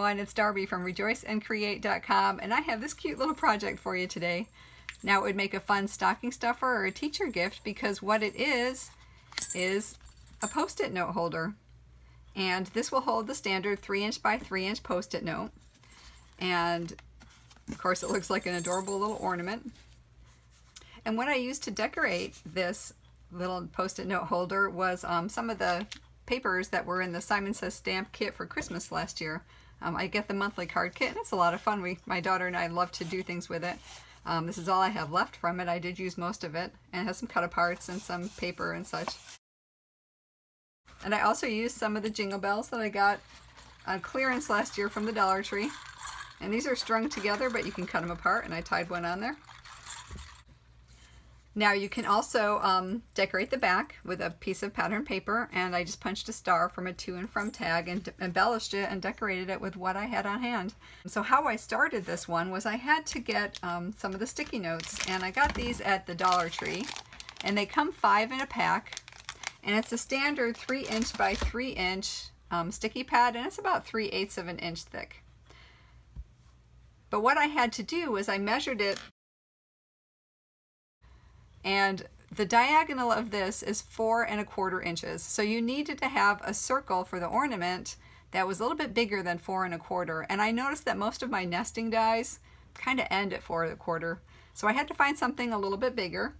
everyone, it's Darby from rejoiceandcreate.com, and I have this cute little project for you today. Now it would make a fun stocking stuffer or a teacher gift because what it is a post-it note holder. And this will hold the standard 3" by 3" post-it note. And of course it looks like an adorable little ornament. And what I used to decorate this little post-it note holder was some of the papers that were in the Simon Says stamp kit for Christmas last year. I get the monthly card kit and it's a lot of fun. My daughter and I love to do things with it. This is all I have left from it. I did use most of it, and it has some cut aparts and some paper and such. And I also used some of the jingle bells that I got on clearance last year from the Dollar Tree. And these are strung together, but you can cut them apart, and I tied one on there. Now you can also decorate the back with a piece of pattern paper, and I just punched a star from a to and from tag and embellished it and decorated it with what I had on hand. So how I started this one was I had to get some of the sticky notes, and I got these at the Dollar Tree, and they come 5 in a pack, and it's a standard 3" by 3" sticky pad, and it's about 3/8 of an inch thick. But what I had to do was I measured it, and the diagonal of this is 4 1/4 inches. So you needed to have a circle for the ornament that was a little bit bigger than 4 1/4. And I noticed that most of my nesting dies kind of end at 4 1/4. So I had to find something a little bit bigger.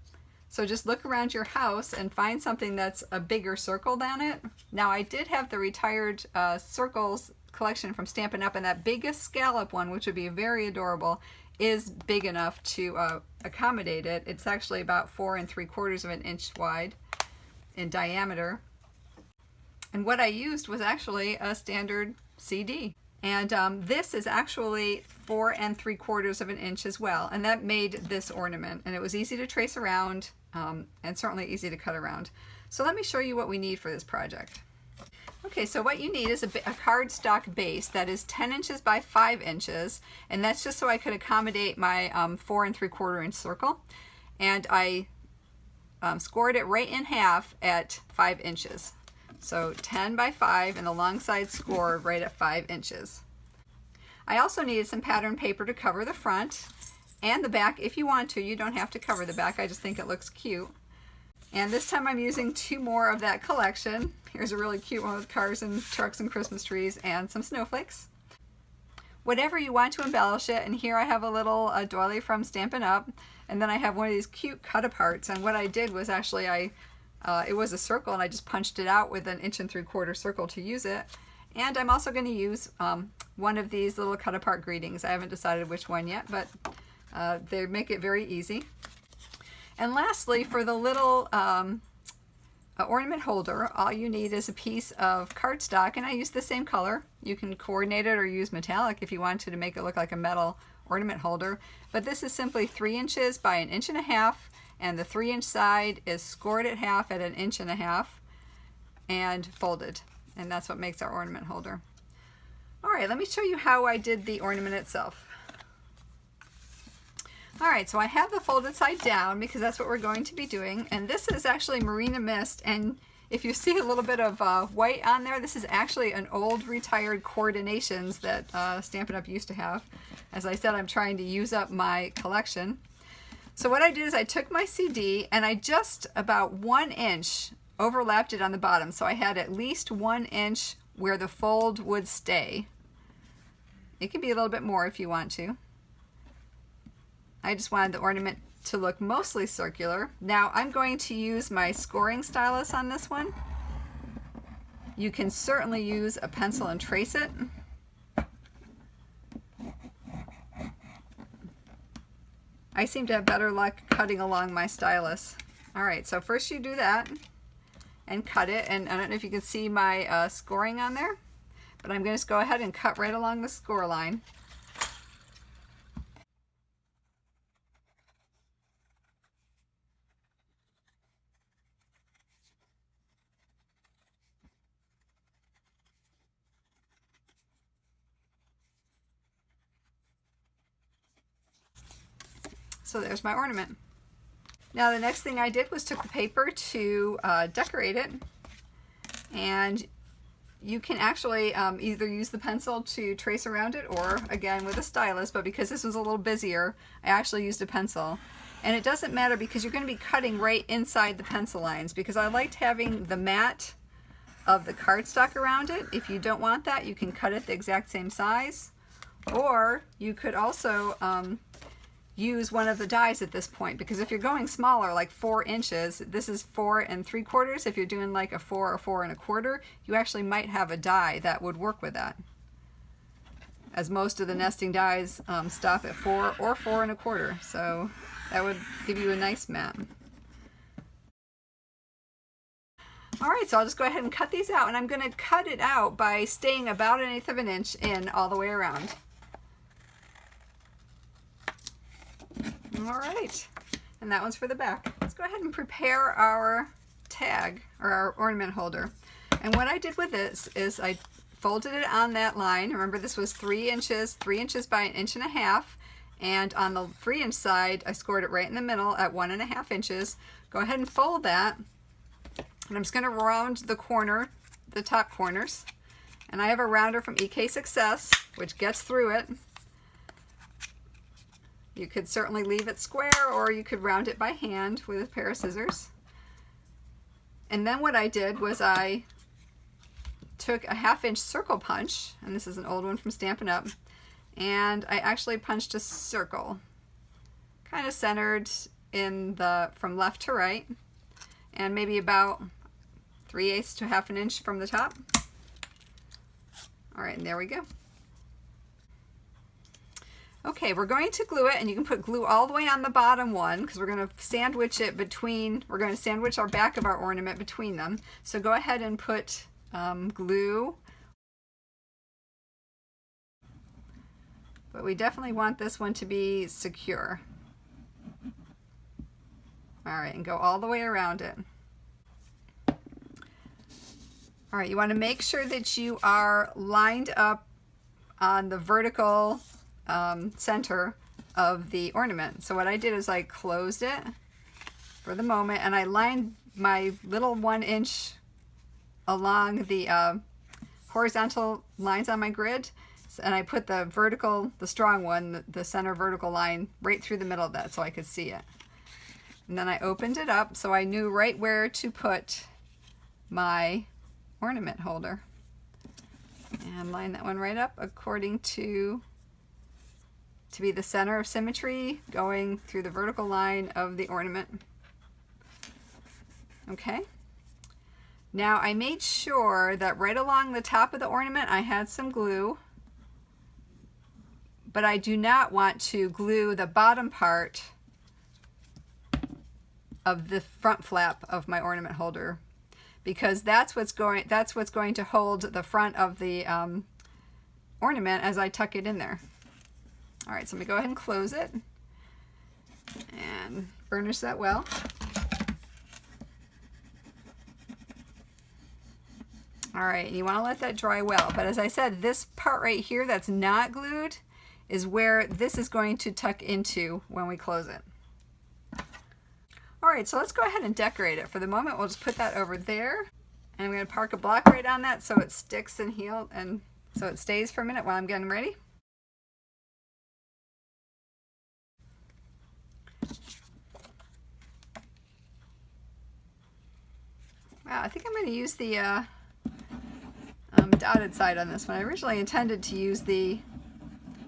So just look around your house and find something that's a bigger circle than it. Now I did have the retired circles collection from Stampin' Up, and that biggest scallop one, which would be very adorable, is big enough to accommodate it. It's actually about 4 3/4 of an inch wide in diameter. And what I used was actually a standard CD. And this is actually 4 3/4 of an inch as well. And that made this ornament. And it was easy to trace around and certainly easy to cut around. So let me show you what we need for this project. Okay, so what you need is a cardstock base that is 10 inches by 5 inches, and that's just so I could accommodate my 4 3/4 inch circle. And I scored it right in half at 5 inches. So 10 by 5 and the long side scored right at 5 inches. I also needed some pattern paper to cover the front and the back if you want to. You don't have to cover the back, I just think it looks cute. And this time I'm using 2 more of that collection. Here's a really cute one with cars and trucks and Christmas trees and some snowflakes. Whatever you want to embellish it, and here I have a little doily from Stampin' Up, and then I have one of these cute cut aparts, and what I did was actually it was a circle and I just punched it out with an 1 3/4 circle to use it. And I'm also going to use one of these little cut apart greetings. I haven't decided which one yet, but they make it very easy. And lastly, for the little ornament holder, all you need is a piece of cardstock, and I use the same color. You can coordinate it or use metallic if you want to make it look like a metal ornament holder. But this is simply 3 inches by 1.5 inches, and the 3 inch side is scored at half at 1.5 inches and folded. And that's what makes our ornament holder. All right, let me show you how I did the ornament itself. Alright, so I have the folded side down because that's what we're going to be doing, and this is actually Marina Mist, and if you see a little bit of white on there, this is actually an old retired coordinations that Stampin' Up! Used to have. As I said, I'm trying to use up my collection. So what I did is I took my CD and I just about 1 inch overlapped it on the bottom, so I had at least 1 inch where the fold would stay. It can be a little bit more if you want to. I just wanted the ornament to look mostly circular. Now I'm going to use my scoring stylus on this one. You can certainly use a pencil and trace it. I seem to have better luck cutting along my stylus. Alright, so first you do that and cut it, and I don't know if you can see my scoring on there, but I'm going to just go ahead and cut right along the score line. So there's my ornament. Now the next thing I did was took the paper to decorate it, and you can actually either use the pencil to trace around it or again with a stylus, but because this was a little busier, I actually used a pencil. And it doesn't matter because you're going to be cutting right inside the pencil lines, because I liked having the mat of the cardstock around it. If you don't want that, you can cut it the exact same size, or you could also use one of the dies at this point, because if you're going smaller, like 4 inches, this is 4 3/4. If you're doing like a 4 or 4 1/4, you actually might have a die that would work with that, as most of the nesting dies stop at 4 or 4 1/4. So that would give you a nice mat. All right, so I'll just go ahead and cut these out, and I'm going to cut it out by staying about 1/8 of an inch in all the way around. All right, and that one's for the back. Let's go ahead and prepare our tag, or our ornament holder. And what I did with this is I folded it on that line. Remember, this was 3 inches by 1.5 inches, and on the 3-inch side I scored it right in the middle at 1.5 inches. Go ahead and fold that, and I'm just going to round the corner, the top corners, and I have a rounder from EK Success which gets through it. You could certainly leave it square, or you could round it by hand with a pair of scissors. And then what I did was I took a 1/2 inch circle punch, and this is an old one from Stampin' Up, and I actually punched a circle, kind of centered in the from left to right, and maybe about 3/8 to 1/2 inch from the top. All right, and there we go. Okay, we're going to glue it, and you can put glue all the way on the bottom one because we're going to sandwich it between, we're going to sandwich our back of our ornament between them. So go ahead and put glue. But we definitely want this one to be secure. All right, and go all the way around it. All right, you want to make sure that you are lined up on the vertical center of the ornament. So what I did is I closed it for the moment, and I lined my little 1 inch along the horizontal lines on my grid, and I put the vertical, the strong one, the center vertical line right through the middle of that so I could see it. And then I opened it up so I knew right where to put my ornament holder, and line that one right up according to be the center of symmetry going through the vertical line of the ornament. Okay, now I made sure that right along the top of the ornament I had some glue, but I do not want to glue the bottom part of the front flap of my ornament holder, because that's what's going to hold the front of the ornament as I tuck it in there. All right, so I'm gonna go ahead and close it and burnish that well. All right, you want to let that dry well, but as I said, this part right here that's not glued is where this is going to tuck into when we close it. All right, so let's go ahead and decorate it. For the moment, we'll just put that over there, and I'm going to park a block right on that so it sticks and heals, and so it stays for a minute while I'm getting ready. Wow, I think I'm going to use the dotted side on this one. I originally intended to use the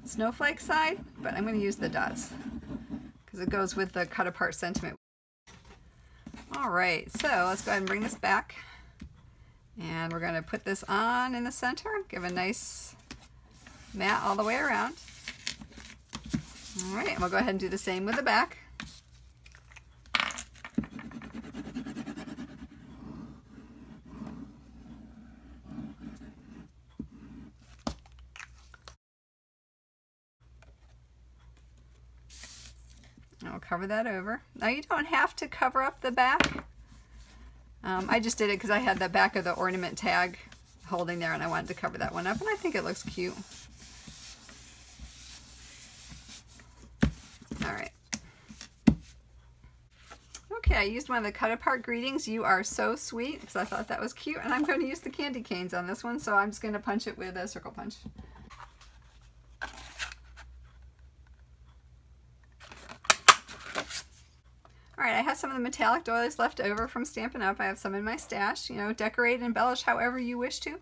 snowflake side, but I'm going to use the dots because it goes with the cut apart sentiment. All right, so let's go ahead and bring this back, and we're going to put this on in the center, give a nice mat all the way around. All right, and we'll go ahead and do the same with the back. I'll cover that over. Now you don't have to cover up the back. I just did it because I had the back of the ornament tag holding there and I wanted to cover that one up, and I think it looks cute. All right. Okay, I used one of the cut apart greetings, "You are so sweet," because I thought that was cute, and I'm going to use the candy canes on this one, so I'm just going to punch it with a circle punch. Alright, I have some of the metallic doilies left over from Stampin' Up. I have some in my stash. You know, decorate and embellish however you wish to.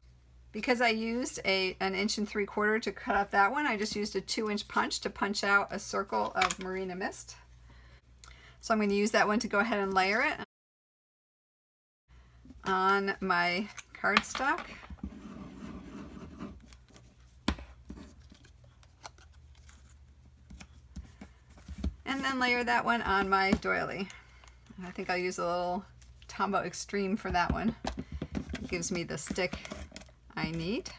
Because I used an 1 3/4 to cut out that one, I just used a 2-inch punch to punch out a circle of Marina Mist. So I'm going to use that one to go ahead and layer it on my cardstock. And then layer that one on my doily. I think I'll use a little Tombow Extreme for that one. It gives me the stick I need.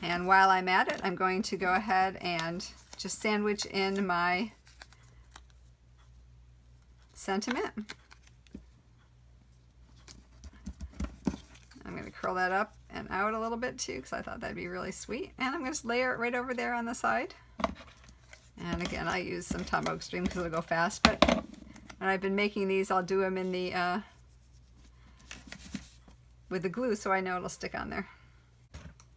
And while I'm at it, I'm going to go ahead and just sandwich in my sentiment. I'm going to curl that up and out a little bit too, because I thought that'd be really sweet. And I'm going to just layer it right over there on the side. And again, I use some Tombow Extreme because it'll go fast, but when I've been making these, I'll do them in the with the glue so I know it'll stick on there.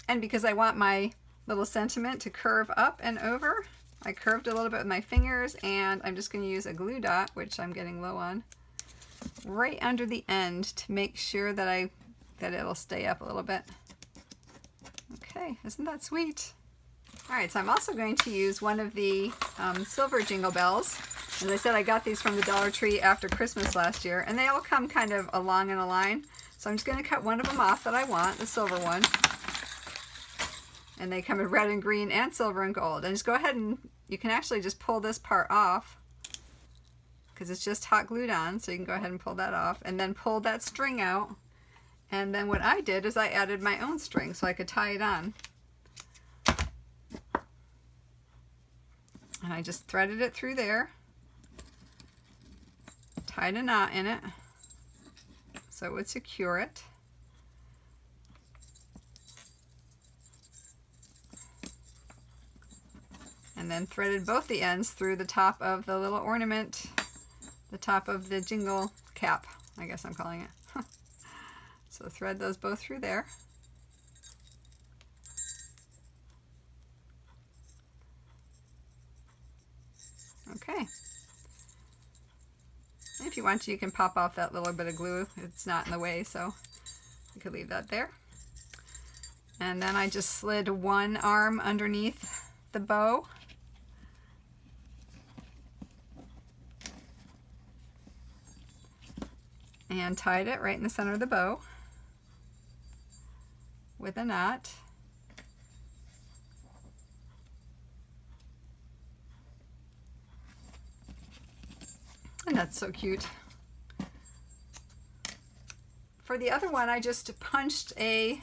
And because I want my little sentiment to curve up and over, I curved a little bit with my fingers, and I'm just going to use a glue dot, which I'm getting low on, right under the end to make sure that it'll stay up a little bit. Okay, isn't that sweet? Alright, so I'm also going to use one of the silver jingle bells. As I said, I got these from the Dollar Tree after Christmas last year, and they all come kind of along in a line. So I'm just going to cut one of them off that I want, the silver one. And they come in red and green and silver and gold. And just go ahead and, you can actually just pull this part off because it's just hot glued on, so you can go ahead and pull that off. And then pull that string out. And then what I did is I added my own string so I could tie it on. And I just threaded it through there, tied a knot in it so it would secure it. And then threaded both the ends through the top of the little ornament, the top of the jingle cap, I guess I'm calling it. So thread those both through there. Okay. If you want to, you can pop off that little bit of glue. It's not in the way, so you could leave that there. And then I just slid one arm underneath the bow. And tied it right in the center of the bow with a knot. And that's so cute. For the other one, I just punched a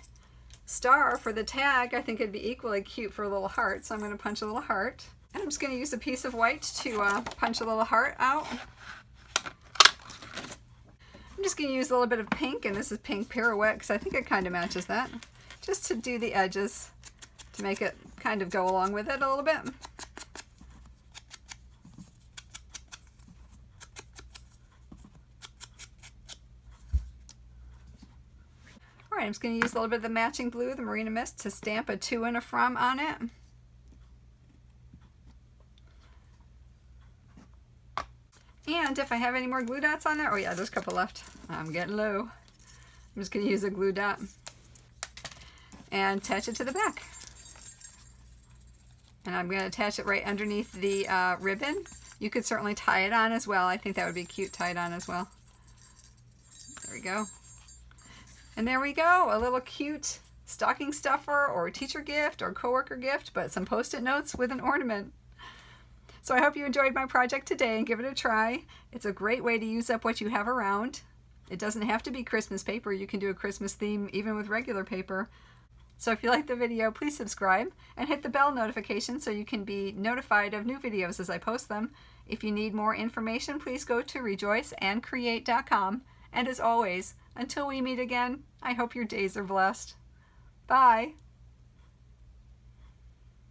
star for the tag. I think it'd be equally cute for a little heart, so I'm going to punch a little heart. And I'm just going to use a piece of white to punch a little heart out. I'm just going to use a little bit of pink, and this is pink pirouette because I think it kind of matches that. Just to do the edges to make it kind of go along with it a little bit. Alright, I'm just going to use a little bit of the matching blue, the Marina Mist, to stamp a to and a from on it. And if I have any more glue dots on there, oh yeah, there's a couple left. I'm getting low. I'm just going to use a glue dot and attach it to the back. And I'm going to attach it right underneath the ribbon. You could certainly tie it on as well. I think that would be cute tied on as well. There we go. And there we go, a little cute stocking stuffer or teacher gift or coworker gift, but some post-it notes with an ornament. So I hope you enjoyed my project today and give it a try. It's a great way to use up what you have around. It doesn't have to be Christmas paper. You can do a Christmas theme even with regular paper. So if you like the video, please subscribe and hit the bell notification so you can be notified of new videos as I post them. If you need more information, please go to rejoiceandcreate.com. And as always, until we meet again, I hope your days are blessed. Bye.